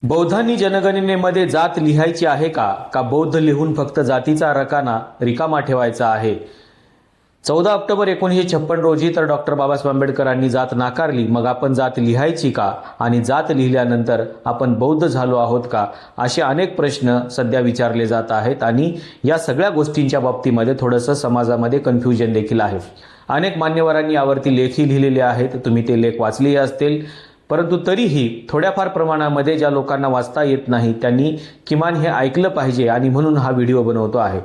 बौद्धांनी जनगणनेमध्ये जात लिहायची आहे का बौद्ध लिहून फक्त जातीचा रकाना रिकामा ठेवायचा आहे? 14 ऑक्टोबर 1956 रोजी तर डॉक्टर बाबासाहेब आंबेडकरांनी जात नाकारली. मग आपण जात लिहायची का आणि जात लिहिल्यानंतर आपण बौद्ध झालो आहोत का, असे अनेक प्रश्न सध्या विचारले जात आहेत. आणि या सगळ्या गोष्टींच्या बाबतीमध्ये थोडंसं समाजामध्ये कन्फ्युजन देखील आहे. अनेक मान्यवरांनी यावरती लेखही लिहिलेले आहेत, तुम्ही ते लेख वाचलेही असतील. परंतु तरीही थोड्याफार प्रमाणामध्ये ज्या लोकांना वाचता येत नाही त्यांनी किमान हे ऐकलं पाहिजे आणि म्हणून हा व्हिडिओ बनवतो आहे.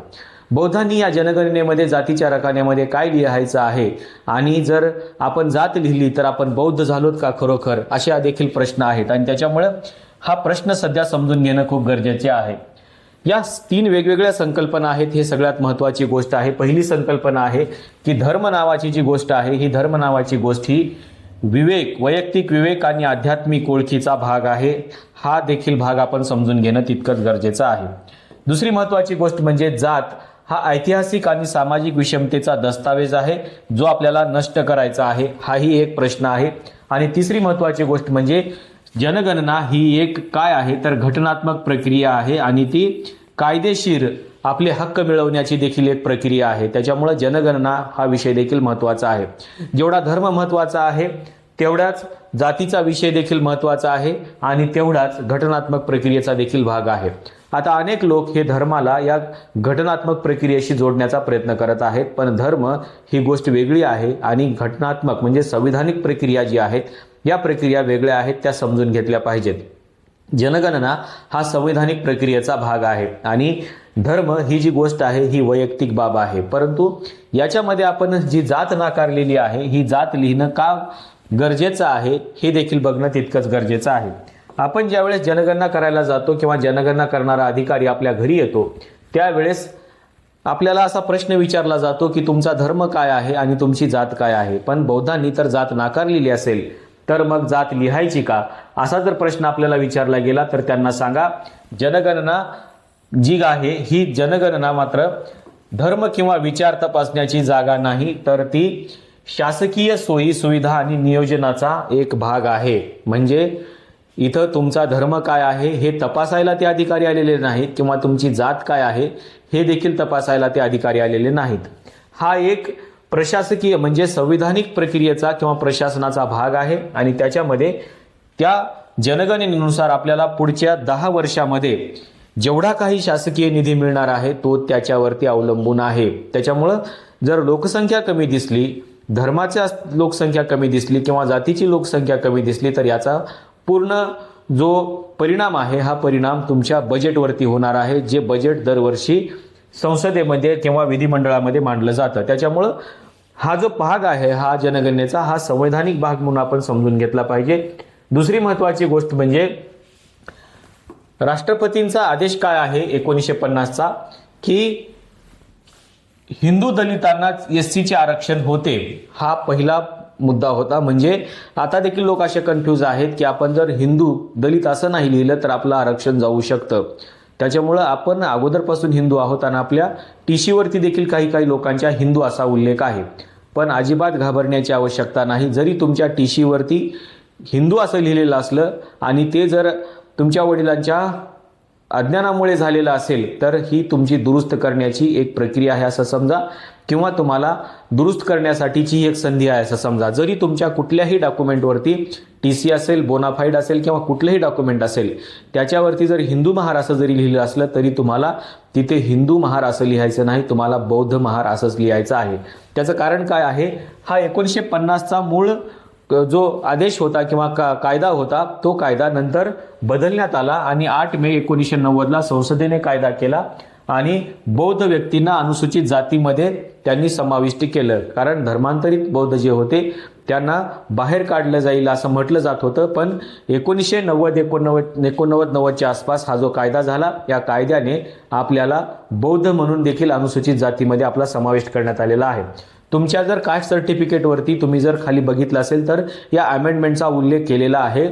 बौद्धांनी या जनगणनेमध्ये जातीच्या रकान्यामध्ये काय लिहायचं आहे आणि जर आपण जात लिहिली तर आपण बौद्ध झालोत का खरोखर, अशा देखील प्रश्न आहेत. आणि त्याच्यामुळे हा प्रश्न सध्या समजून घेणं खूप गरजेचे आहे. या 3 वेगवेगळ्या संकल्पना आहेत, हे सगळ्यात महत्त्वाची गोष्ट आहे. पहिली संकल्पना आहे की धर्म नावाची जी गोष्ट आहे, ही धर्म नावाची गोष्ट ही विवेक, वैयक्तिक विवेक आणि आध्यात्मिक ओळखीचा भाग आहे. हा देखील भाग आपण समजून घेणं तितकंच गरजेचं आहे. दुसरी महत्त्वाची गोष्ट म्हणजे जात हा ऐतिहासिक आणि सामाजिक विषमतेचा दस्तावेज आहे, जो आपल्याला नष्ट करायचा आहे. हाही एक प्रश्न आहे. आणि तिसरी महत्त्वाची गोष्ट म्हणजे जनगणना ही एक काय आहे तर घटनात्मक प्रक्रिया आहे आणि ती कायदेशीर आपले हक्क मिळवण्याची देखील एक प्रक्रिया आहे. त्याच्यामुळे जनगणना हा विषय देखील महत्त्वाचा आहे. जेवढा धर्म महत्त्वाचा आहे तेवढाच जातीचा विषय देखील महत्त्वाचा आहे आणि तेवढाच घटनात्मक प्रक्रियेचा देखील भाग आहे. आता अनेक लोक हे धर्माला या घटनात्मक प्रक्रियेशी जोडण्याचा प्रयत्न करत आहेत, पण धर्म ही गोष्ट वेगळी आहे आणि घटनात्मक म्हणजे संविधानिक प्रक्रिया जी आहेत या प्रक्रिया वेगळ्या आहेत, त्या समजून घेतल्या पाहिजेत. जनगणना हा संवैधानिक प्रक्रियेचा भाग आहे आणि धर्म ही जी गोष्ट आहे ही वैयक्तिक बाब आहे. परंतु याच्यामध्ये आपण जी जात नाकारलेली आहे ही जात लिहिणं का गरजेचं आहे हे देखील बघणं तितकंच गरजेचं आहे. आपण ज्यावेळेस जनगणना करायला जातो किंवा जनगणना करणारा अधिकारी आपल्या घरी येतो त्यावेळेस आपल्याला असा प्रश्न विचारला जातो की तुमचा धर्म काय आहे आणि तुमची जात काय आहे. पण बौद्धांनी तर जात नाकारलेली असेल तर मग जात लिहायची का, असा जर प्रश्न आपल्याला विचारला गेला तर त्यांना सांगा जनगणना जी आहे ही जनगणना मात्र धर्म किंवा विचार तपासण्याची जागा नाही, तर ती शासकीय सोयी सुविधा आणि नियोजनाचा एक भाग आहे. म्हणजे इथं तुमचा धर्म काय आहे हे तपासायला ते अधिकारी आलेले नाहीत किंवा तुमची जात काय आहे हे देखील तपासायला ते अधिकारी आलेले नाहीत. हा एक प्रशासकीय म्हणजे संविधानिक प्रक्रियेचा किंवा प्रशासनाचा भाग आहे आणि त्याच्यामध्ये त्या जनगणनेनुसार आपल्याला पुढच्या 10 वर्षामध्ये जेवढा काही शासकीय निधी मिळणार आहे तो त्याच्यावरती अवलंबून आहे. त्याच्यामुळं जर लोकसंख्या कमी दिसली, धर्माच्या लोकसंख्या कमी दिसली किंवा जातीची लोकसंख्या कमी दिसली तर याचा पूर्ण जो परिणाम आहे हा परिणाम तुमच्या बजेटवरती होणार आहे, जे बजेट दरवर्षी संसदेमध्ये किंवा विधिमंडळामध्ये मांडलं जातं. त्याच्यामुळं हा जो भाग आहे हा जनगणनेचा हा संवैधानिक भाग म्हणून आपण समजून घेतला पाहिजे. दुसरी महत्त्वाची गोष्ट म्हणजे राष्ट्रपतींचा आदेश काय आहे 1950चा की हिंदू दलितांना SC चे आरक्षण होते, हा पहिला मुद्दा होता. म्हणजे आता देखील लोक असे कन्फ्यूज आहेत की आपण जर हिंदू दलित असं नाही लिहिलं तर आपलं आरक्षण जाऊ शकतं. त्याच्यामुळं आपण अगोदरपासून हिंदू आहोत आणि आपल्या TC वरती देखील काही लोकांच्या हिंदू असा उल्लेख आहे. पण अजिबात घाबरण्याची आवश्यकता नाही. जरी तुमच्या TC वरती हिंदू असं लिहिलेलं असलं आणि ते जर तुमच्या वडिलांच्या अज्ञानामुळे झालेलं असेल तर ही तुमची दुरुस्त करण्याची एक प्रक्रिया आहे असं समजा, किंवा तुम्हाला दुरुस्त करण्यासाठीची एक संधी आहे असं समजा. जरी तुमच्या कुठल्याही डॉक्युमेंटवरती TC असेल, बोनाफाईड असेल किंवा कुठलंही डॉक्युमेंट असेल त्याच्यावरती जर हिंदू महार असं जरी लिहिलं असलं तरी तुम्हाला तिथे हिंदू महार असं लिहायचं नाही, तुम्हाला बौद्ध महार असंच लिहायचं आहे. त्याचं कारण काय आहे, हा 1950चा मूळ जो आदेश होता किंवा कायदा होता तो कायदा नंतर बदलण्यात आला आणि 8 मे 1990ला संसदेने कायदा केला आणि बौद्ध व्यक्तींना अनुसूचित जातीमध्ये त्यांनी समाविष्ट केलं. कारण धर्मांतरित बौद्ध जे होते त्यांना बाहेर काढलं जाईल असं म्हटलं जात होतं. पण 1990-89च्या आसपास हा जो कायदा झाला, या कायद्याने आपल्याला बौद्ध म्हणून देखील अनुसूचित जातीमध्ये आपला समावेश करण्यात आलेला आहे. तुमच्या जर कास्ट सर्टिफिकेटवरती तुम्ही जर खाली बघितलं असेल तर या अमेंडमेंटचा उल्लेख केलेला आहे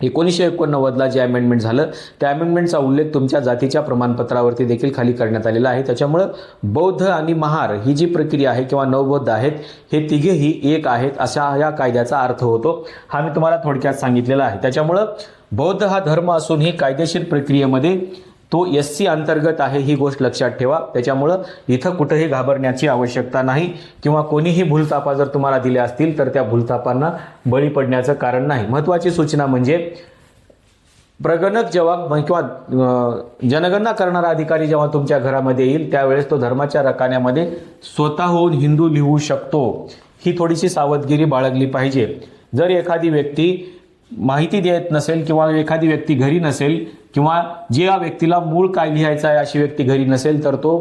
1989ला जे अमेंडमेंट झालं त्या अमेंडमेंटचा उल्लेख तुमच्या जातीच्या प्रमाणपत्रावरती देखील खाली करण्यात आलेला आहे. त्याच्यामुळं बौद्ध आणि महार ही जी प्रक्रिया आहे किंवा नवबौद्ध आहेत हे तिघेही एक आहेत अशा या कायद्याचा अर्थ होतो. हा मी तुम्हाला थोडक्यात सांगितलेला आहे. त्याच्यामुळं बौद्ध हा धर्म असूनही कायदेशीर प्रक्रियेमध्ये तो SC अंतर्गत आहे ही गोष्ट लक्षात ठेवा. त्याच्यामुळं इथं कुठेही घाबरण्याची आवश्यकता नाही किंवा कोणीही भूलथापा जर तुम्हाला दिल्या असतील तर त्या भूलथापांना बळी पडण्याचं कारण नाही. महत्त्वाची सूचना म्हणजे प्रगणक जेव्हा किंवा जनगणना करणारा अधिकारी जेव्हा तुमच्या घरामध्ये येईल त्यावेळेस तो धर्माच्या रकान्यामध्ये स्वतःहून हिंदू लिहू शकतो. ही थोडीशी सावधगिरी बाळगली पाहिजे. जर एखादी व्यक्ती माहिती देत नसेल किंवा एखादी व्यक्ती घरी नसेल किंवा ज्या व्यक्तीला मूळ काय लिहायचं आहे अशी व्यक्ती घरी नसेल तर तो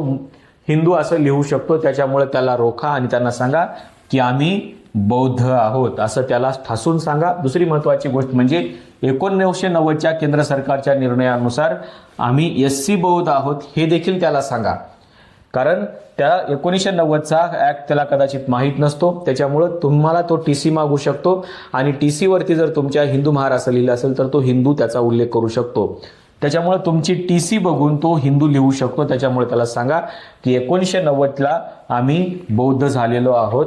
हिंदू असं लिहू शकतो. त्याच्यामुळे त्याला रोखा आणि त्यांना सांगा की आम्ही बौद्ध आहोत असं त्याला ठासून सांगा. दुसरी महत्त्वाची गोष्ट म्हणजे 1990च्या केंद्र सरकारच्या निर्णयानुसार आम्ही SC बौद्ध आहोत हे देखील त्याला सांगा. कारण त्या 1990चा ॲक्ट त्याला कदाचित माहीत नसतो. त्याच्यामुळं तुम्हाला तो TC मागू शकतो आणि TC वरती जर तुमच्या हिंदू महार असं लिहिलं असेल तर तो हिंदू त्याचा उल्लेख करू शकतो. त्याच्यामुळे तुमची TC बघून तो हिंदू लिहू शकतो. त्याच्यामुळे त्याला सांगा की 1990ला आम्ही बौद्ध झालेलो आहोत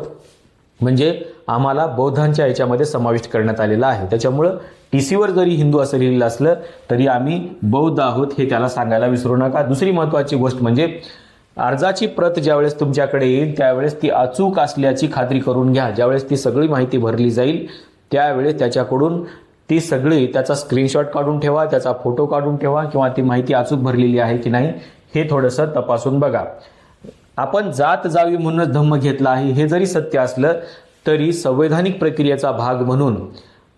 म्हणजे आम्हाला बौद्धांच्या याच्यामध्ये समाविष्ट करण्यात आलेला आहे. त्याच्यामुळं TC वर जरी हिंदू असं लिहिलेलं असलं तरी आम्ही बौद्ध आहोत हे त्याला सांगायला विसरू नका. दुसरी महत्त्वाची गोष्ट म्हणजे अर्जाची प्रत ज्यावेळेस तुमच्याकडे येईल त्यावेळेस ती अचूक असल्याची खात्री करून घ्या. ज्यावेळेस ती सगळी माहिती भरली जाईल त्यावेळेस त्याच्याकडून ती सगळी त्याचा स्क्रीनशॉट काढून ठेवा, त्याचा फोटो काढून ठेवा किंवा ती माहिती अचूक भरलेली आहे की नाही हे थोडंसं तपासून बघा. आपण जात जावी म्हणूनच धम्म घेतला आहे हे जरी सत्य असलं तरी संवैधानिक प्रक्रियेचा भाग म्हणून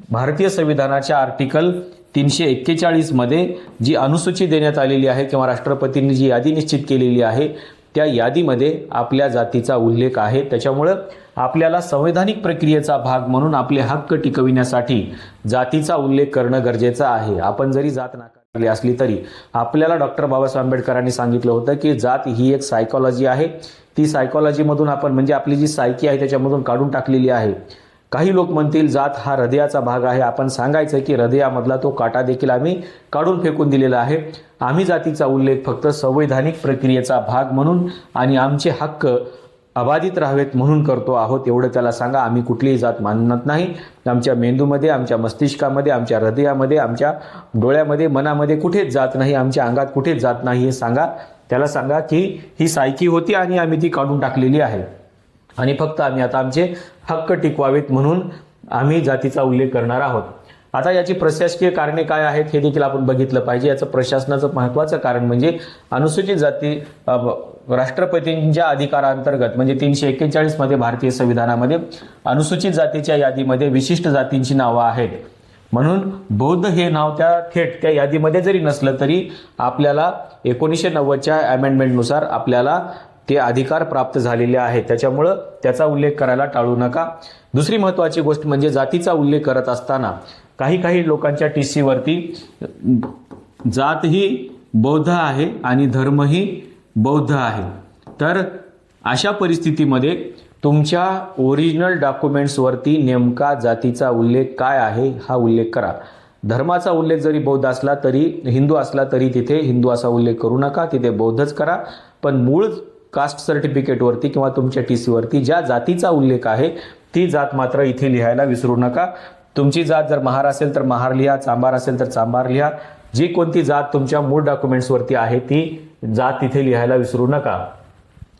भारतीय संविधानाच्या आर्टिकल 341 मध्ये जी अनुसूची देण्यात आलेली आहे किंवा राष्ट्रपतींनी जी यादी निश्चित केलेली आहे त्या यादीमध्ये आपल्या जातीचा उल्लेख आहे. त्याच्यामुळं आपल्याला संवैधानिक प्रक्रियेचा भाग म्हणून आपले हक्क टिकविण्यासाठी जातीचा उल्लेख करणं गरजेचं आहे. आपण जरी जात नाकारली असली तरी आपल्याला डॉक्टर बाबासाहेब आंबेडकरांनी सांगितलं होतं की जात ही एक सायकॉलॉजी आहे. ती सायकॉलॉजीमधून आपण म्हणजे आपली जी सायकी आहे त्याच्यामधून काढून टाकलेली आहे. काही लोक म्हणतील जात हा हृदयाचा भाग आहे. आपण सांगायचं की हृदयामधला तो काटा देखील आम्ही काढून फेकून दिलेला आहे. आम्ही जातीचा उल्लेख फक्त संवैधानिक प्रक्रियेचा भाग म्हणून आणि आमचे हक्क अबाधित राहावेत म्हणून करतो आहोत एवढं त्याला सांगा. आम्ही कुठलीही जात मानत नाही. आमच्या मेंदूमध्ये, आमच्या मस्तिष्कामध्ये, आमच्या हृदयामध्ये, आमच्या डोळ्यामध्ये, मनामध्ये कुठेच जात नाही, आमच्या अंगात कुठेच जात नाही हे सांगा. त्याला सांगा की ही सायकी होती आणि आम्ही ती काढून टाकलेली आहे आणि फक्त आम्ही आता आमचे हक्क टिकवावेत म्हणून आम्ही जातीचा उल्लेख करणार आहोत. आता याची प्रशासकीय कारणे काय आहेत हे देखील आपण बघितलं पाहिजे. याचं प्रशासनाचं महत्त्वाचं कारण म्हणजे अनुसूचित जाती राष्ट्रपतींच्या अधिकारांतर्गत म्हणजे 341 मध्ये भारतीय संविधानामध्ये अनुसूचित जातीच्या यादीमध्ये विशिष्ट जातींची नावं आहेत. म्हणून बौद्ध हे नाव त्या थेट त्या यादीमध्ये जरी नसलं तरी आपल्याला 1990च्या अमेंडमेंटनुसार आपल्याला ते अधिकार प्राप्त झालेले आहेत. त्याच्यामुळं त्याचा उल्लेख करायला टाळू नका. दुसरी महत्त्वाची गोष्ट म्हणजे जातीचा उल्लेख करत असताना काही लोकांच्या TC वरती जात ही बौद्ध आहे आणि धर्मही बौद्ध आहे. तर अशा परिस्थितीमध्ये तुमच्या ओरिजिनल डॉक्युमेंट्सवरती नेमका जातीचा उल्लेख काय आहे हा उल्लेख करा. धर्माचा उल्लेख जरी बौद्ध असला तरी हिंदू असला तरी तिथे हिंदू असा उल्लेख करू नका, तिथे बौद्धच करा. पण मूळ कास्ट सर्टिफिकेटवरती किंवा तुमच्या TC वरती ज्या जातीचा उल्लेख आहे ती जात मात्र इथे लिहायला विसरू नका. तुमची जात जर महार असेल तर महार लिहा, चांभार असेल तर चांभार लिहा. जी कोणती जात तुमच्या मूळ डॉक्युमेंट्सवरती आहे ती जात तिथे लिहायला विसरू नका.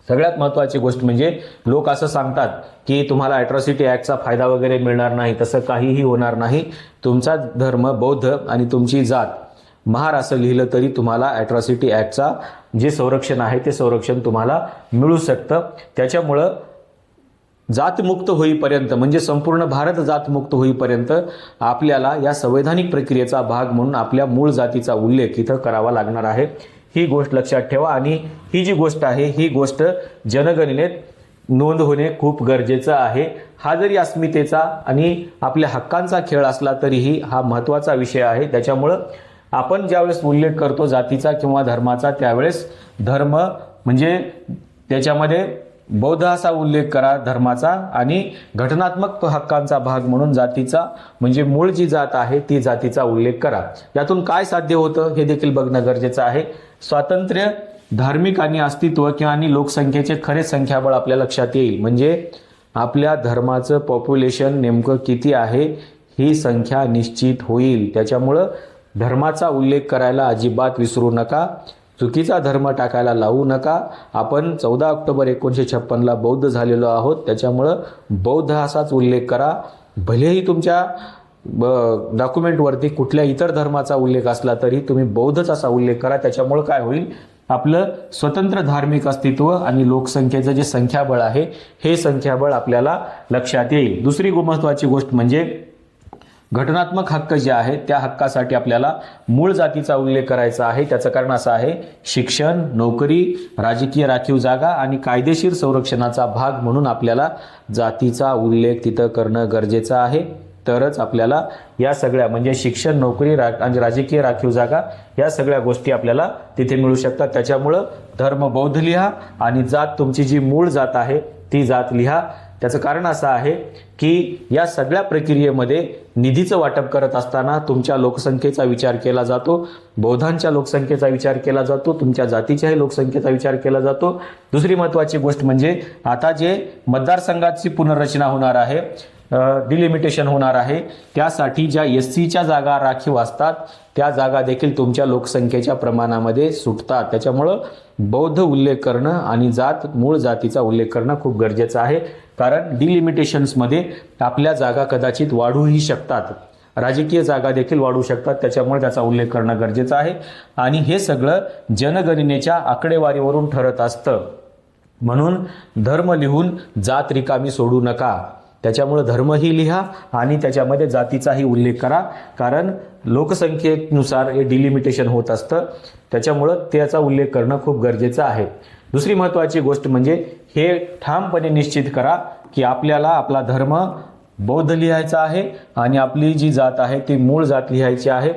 सगळ्यात महत्त्वाची गोष्ट म्हणजे लोक असं सांगतात की तुम्हाला अॅट्रॉसिटी ॲक्टचा फायदा वगैरे मिळणार नाही. तसं काहीही होणार नाही. तुमचा धर्म बौद्ध आणि तुमची जात महार असं लिहिलं तरी तुम्हाला अॅट्रॉसिटी ॲक्टचा जे संरक्षण आहे ते संरक्षण तुम्हाला मिळू शकतं. त्याच्यामुळं जातमुक्त होईपर्यंत म्हणजे संपूर्ण भारत जातमुक्त होईपर्यंत आपल्याला या संवैधानिक प्रक्रियेचा भाग म्हणून आपल्या मूळ जातीचा उल्लेख इथं करावा लागणार आहे. ही गोष्ट लक्षात ठेवा आणि ही जी गोष्ट आहे ही गोष्ट जनगणनेत नोंद होणे खूप गरजेचं आहे. हा जरी अस्मितेचा आणि आपल्या हक्कांचा खेळ असला तरीही हा महत्त्वाचा विषय आहे. त्याच्यामुळं आपण ज्यावेळेस उल्लेख करतो जातीचा किंवा धर्माचा त्यावेळेस धर्म म्हणजे त्याच्यामध्ये बौद्ध असा उल्लेख करा धर्माचा आणि घटनात्मक हक्कांचा भाग म्हणून जातीचा म्हणजे मूळ जी जात आहे ती जातीचा उल्लेख करा। यातून काय साध्य होतं हे देखील बघणं गरजेचं आहे। स्वातंत्र्य, धार्मिक आणि अस्तित्व किंवा आणि लोकसंख्येचे खरे संख्याबळ आपल्या लक्षात येईल। म्हणजे आपल्या धर्माचं पॉप्युलेशन नेमकं किती आहे ही संख्या निश्चित होईल। त्याच्यामुळं धर्माचा उल्लेख करायला अजिबात विसरू नका, चुकीचा धर्म टाकायला लावू नका। आपण 14 ऑक्टोबर 1956ला बौद्ध झालेलो आहोत, त्याच्यामुळं बौद्ध असाच उल्लेख करा। भलेही तुमच्या डॉक्युमेंटवरती कुठल्या इतर धर्माचा उल्लेख असला तरी तुम्ही बौद्धच असा उल्लेख करा। त्याच्यामुळे काय होईल, आपलं स्वतंत्र धार्मिक अस्तित्व आणि लोकसंख्येचं जे संख्याबळ आहे हे संख्याबळ आपल्याला लक्षात येईल। दुसरी महत्त्वाची गोष्ट म्हणजे घटनात्मक हक्क जे आहेत त्या हक्कासाठी आपल्याला मूळ जातीचा उल्लेख करायचा आहे। त्याचं कारण असं आहे, शिक्षण, नोकरी, राजकीय राखीव जागा आणि कायदेशीर संरक्षणाचा भाग म्हणून आपल्याला जातीचा उल्लेख तिथं करणं गरजेचं आहे। तरच आपल्याला या सगळ्या म्हणजे शिक्षण, नोकरी आणि राजकीय राखीव जागा या सगळ्या गोष्टी आपल्याला तिथे मिळू शकतात। त्याच्यामुळं धर्म बौद्ध लिहा आणि जात तुमची जी मूळ जात आहे ती जात लिहा। त्याचं कारण असं आहे की या सगळ्या प्रक्रियेमध्ये निधीचं वाटप करत असताना तुमच्या लोकसंख्येचा विचार केला जातो, बौद्धांच्या लोकसंख्येचा विचार केला जातो, तुमच्या जातीच्याही लोकसंख्येचा विचार केला जातो। दुसरी महत्त्वाची गोष्ट म्हणजे आता जे मतदारसंघाची पुनर्रचना होणार आहे, डिलिमिटेशन होणार आहे, त्यासाठी ज्या SCच्या जागा राखीव असतात त्या जागा देखील तुमच्या लोकसंख्येच्या प्रमाणामध्ये सुटतात। त्याच्यामुळं बौद्ध उल्लेख करणं आणि मूळ जातीचा उल्लेख करणं खूप गरजेचं आहे, कारण डिलिमिटेशन्समध्ये आपल्या जागा कदाचित वाढूही शकतात, राजकीय जागा देखील वाढू शकतात। त्याच्यामुळे त्याचा उल्लेख करणं गरजेचं आहे आणि हे सगळं जनगणनेच्या आकडेवारीवरून ठरत असतं। म्हणून धर्म लिहून जात रिकामी सोडू नका। त्याच्यामुळे धर्मही लिहा आणि त्याच्यामध्ये जातीचाही उल्लेख करा, कारण लोकसंख्येनुसार हे डिलिमिटेशन होत असतं। त्याच्यामुळं त्याचा उल्लेख करणं खूप गरजेचं आहे। दुसरी महत्त्वाची गोष्ट म्हणजे हे ठामपणे निश्चित करा की आपल्याला आपला धर्म बौद्ध लिहायचा आहे आणि आपली जी जात आहे ती मूळ जात लिहायची आहे।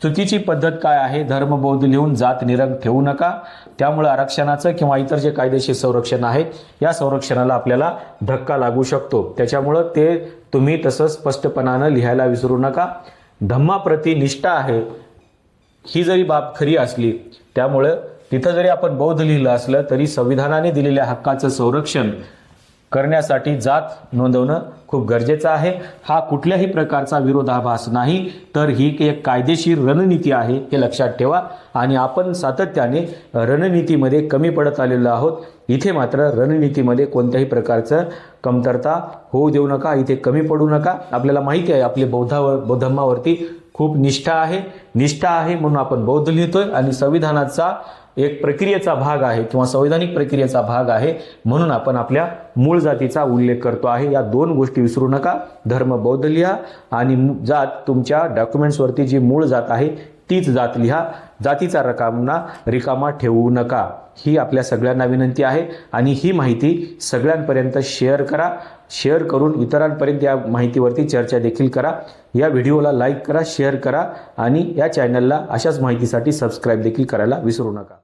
चुकीची पद्धत काय आहे, धर्म बौद्ध लिहून जात निरंक ठेवू नका। त्यामुळे आरक्षणाचं किंवा इतर जे कायदेशीर संरक्षण आहे या संरक्षणाला आपल्याला धक्का लागू शकतो। त्याच्यामुळं ते तुम्ही तसं स्पष्टपणानं लिहायला विसरू नका। धम्माप्रती निष्ठा आहे ही जरी बाब खरी असली, त्यामुळं तिथं जरी आपण बौद्ध लिहिलं असलं तरी संविधानाने दिलेल्या हक्काचं संरक्षण करण्यासाठी जात नोंदवणं खूप गरजेचं आहे। हा कुठल्याही प्रकारचा विरोधाभास नाही, तर ही एक कायदेशीर रणनीती आहे हे लक्षात ठेवा। आणि आपण सातत्याने रणनीतीमध्ये कमी पडत आलेलो आहोत। इथे मात्र रणनीतीमध्ये कोणत्याही प्रकारचं कमतरता होऊ देऊ नका, इथे कमी पडू नका। आपल्याला माहिती आहे आपली बौद्ध धर्मावरती खूप निष्ठा आहे म्हणून आपण बौद्ध लिहितोय आणि संविधानाचा एक प्रक्रियेचा भाग आहे किंवा संवैधानिक प्रक्रियेचा भाग आहे म्हणून आपण आपल्या मूळ जातीचा उल्लेख करतो आहे। या दोन गोष्टी विसरू नका, धर्म बौद्ध लिहा आणि जात तुमच्या डॉक्युमेंट्सवरती जी मूळ जात आहे तीच जात लिहा, जातीचा रिकामा ठेवू नका। ही आपल्या सगळ्यांना विनंती आहे आणि ही माहिती सगळ्यांपर्यंत शेअर करा। शेअर करून इतरांपर्यंत या माहितीवरती चर्चा देखील करा। या व्हिडिओला लाईक करा, शेअर करा आणि या चॅनलला अशाच माहितीसाठी सबस्क्राईब देखील करायला विसरू नका।